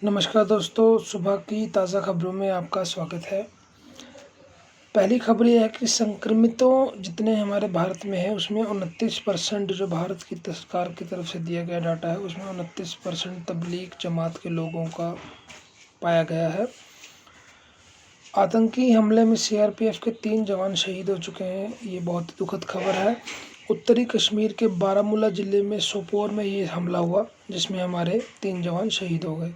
नमस्कार दोस्तों, सुबह की ताज़ा खबरों में आपका स्वागत है। पहली खबर ये है कि संक्रमितों जितने हमारे भारत में हैं उसमें 29% जो भारत की सरकार की तरफ से दिया गया डाटा है उसमें 29% तबलीग जमात के लोगों का पाया गया है। आतंकी हमले में सीआरपीएफ के 3 जवान शहीद हो चुके हैं, ये बहुत दुखद खबर है। उत्तरी कश्मीर के बारामूला ज़िले में सोपोर में ये हमला हुआ जिसमें हमारे 3 जवान शहीद हो गए।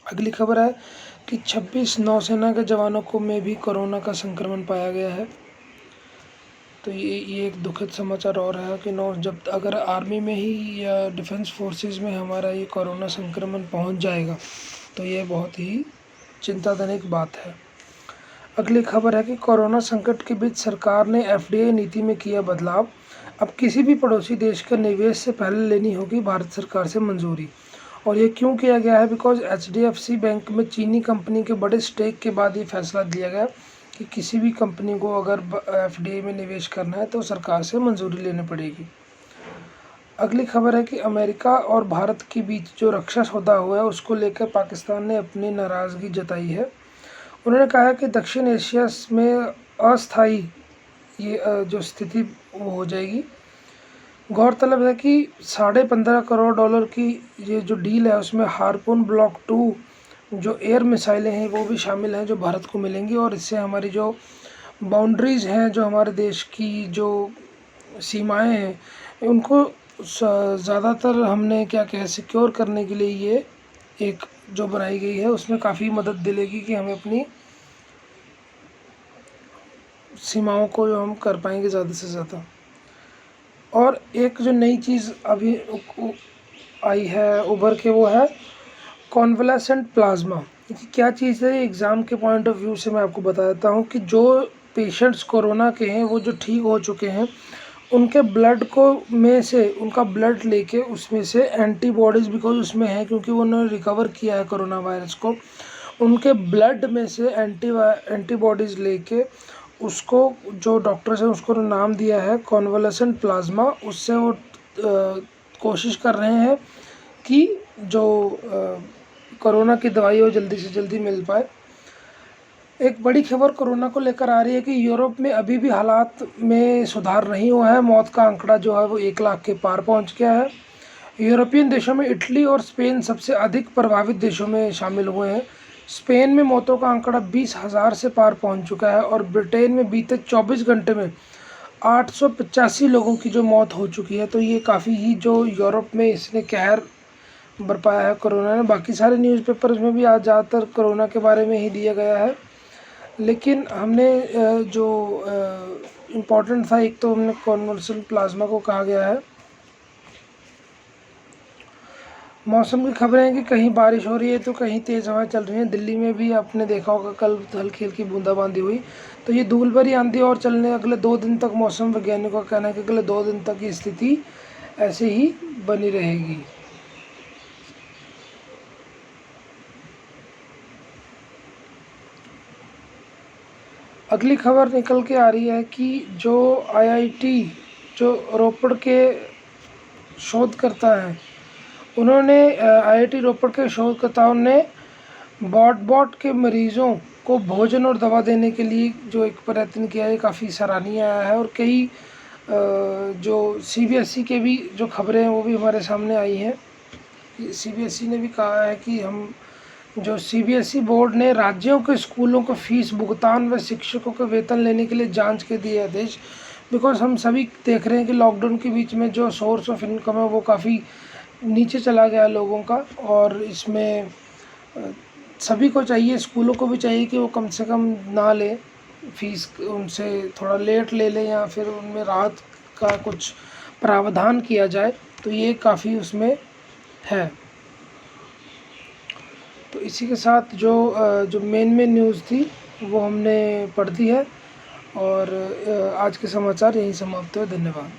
अगली खबर है कि 26 नौसेना के जवानों को में भी कोरोना का संक्रमण पाया गया है। तो ये एक दुखद समाचार और है कि जब अगर आर्मी में ही या डिफेंस फोर्सेस में हमारा ये कोरोना संक्रमण पहुंच जाएगा तो ये बहुत ही चिंताजनक बात है। अगली खबर है कि कोरोना संकट के बीच सरकार ने एफडीआई नीति में किया बदलाव। अब किसी भी पड़ोसी देश का निवेश से पहले लेनी होगी भारत सरकार से मंजूरी। और ये क्यों किया गया है? बिकॉज एचडीएफसी बैंक में चीनी कंपनी के बड़े स्टेक के बाद ये फैसला लिया गया कि किसी भी कंपनी को अगर एफडीआई में निवेश करना है तो सरकार से मंजूरी लेनी पड़ेगी। अगली खबर है कि अमेरिका और भारत के बीच जो रक्षा सौदा हुआ है उसको लेकर पाकिस्तान ने अपनी नाराज़गी जताई है। उन्होंने कहा है कि दक्षिण एशिया में अस्थायी ये जो स्थिति वो हो जाएगी। गौरतलब है कि $15.5 करोड़ की ये जो डील है उसमें हार्पून ब्लॉक 2 जो एयर मिसाइलें हैं वो भी शामिल हैं जो भारत को मिलेंगी। और इससे हमारी जो बाउंड्रीज़ हैं, जो हमारे देश की जो सीमाएं हैं, उनको ज़्यादातर हमने सिक्योर करने के लिए ये एक जो बनाई गई है उसमें काफ़ी मदद दिलेगी कि हमें अपनी सीमाओं को जो हम कर पाएंगे ज़्यादा से ज़्यादा। और एक जो नई चीज़ अभी आई है उभर के वो है कॉन्वलेसेंट प्लाज्मा। क्या चीज़ है? एग्ज़ाम के पॉइंट ऑफ व्यू से मैं आपको बता देता हूँ कि जो पेशेंट्स कोरोना के हैं वो जो ठीक हो चुके हैं उनके ब्लड को में से उनका ब्लड लेके उसमें से एंटीबॉडीज़, बिकॉज उसमें है क्योंकि उन्होंने रिकवर किया है कोरोना वायरस को, उनके ब्लड में से एंटीबॉडीज़ लेके उसको जो डॉक्टर्स हैं उसको नाम दिया है कॉन्वलेसेंट प्लाज्मा। उससे वो कोशिश कर रहे हैं कि जो कोरोना की दवाई वो जल्दी से जल्दी मिल पाए। एक बड़ी खबर कोरोना को लेकर आ रही है कि यूरोप में अभी भी हालात में सुधार नहीं हुआ है। मौत का आंकड़ा जो है वो 1 लाख के पार पहुंच गया है। यूरोपियन देशों में इटली और स्पेन सबसे अधिक प्रभावित देशों में शामिल हुए हैं। स्पेन में मौतों का आंकड़ा 20,000 से पार पहुंच चुका है और ब्रिटेन में बीते 24 घंटे में 885 लोगों की जो मौत हो चुकी है। तो ये काफ़ी ही जो यूरोप में इसने कहर बरपाया है कोरोना ने। बाकी सारे न्यूज़पेपर्स में भी आज ज़्यादातर कोरोना के बारे में ही दिया गया है, लेकिन हमने जो इम्पोर्टेंट था, एक तो हमने कॉन्वलेसेंट प्लाज्मा को कहा गया है। मौसम की खबरें हैं कि कहीं बारिश हो रही है तो कहीं तेज़ हवाएं चल रही हैं। दिल्ली में भी आपने देखा होगा कल हल्की हल्की बूंदाबांदी हुई। तो ये धूल भरी आंधी और चलने अगले 2 दिन तक मौसम वैज्ञानिकों का कहना है कि अगले 2 दिन तक ये स्थिति ऐसे ही बनी रहेगी। अगली खबर निकल के आ रही है कि जो आईआईटी जो रोपड़ के शोधकर्ता हैं उन्होंने आईआईटी रोपड़ के शोधकर्ताओं ने बॉट के मरीज़ों को भोजन और दवा देने के लिए जो एक प्रयत्न किया है काफ़ी सराहनीय आया है। और कई जो सीबीएसई के भी जो खबरें हैं वो भी हमारे सामने आई हैं। सीबीएसई ने भी कहा है कि हम जो सीबीएसई बोर्ड ने राज्यों के स्कूलों को फीस भुगतान व शिक्षकों के वेतन लेने के लिए जांच के दिए आदेश। बिकॉज हम सभी देख रहे हैं कि लॉकडाउन के बीच में जो सोर्स ऑफ इनकम है वो काफ़ी नीचे चला गया लोगों का। और इसमें सभी को चाहिए, स्कूलों को भी चाहिए कि वो कम से कम ना ले फीस, उनसे थोड़ा लेट ले लें या फिर उनमें राहत का कुछ प्रावधान किया जाए। तो ये काफ़ी उसमें है। तो इसी के साथ जो मेन न्यूज़ थी वो हमने पढ़ दी है और आज के समाचार यहीं समाप्त हुए। धन्यवाद।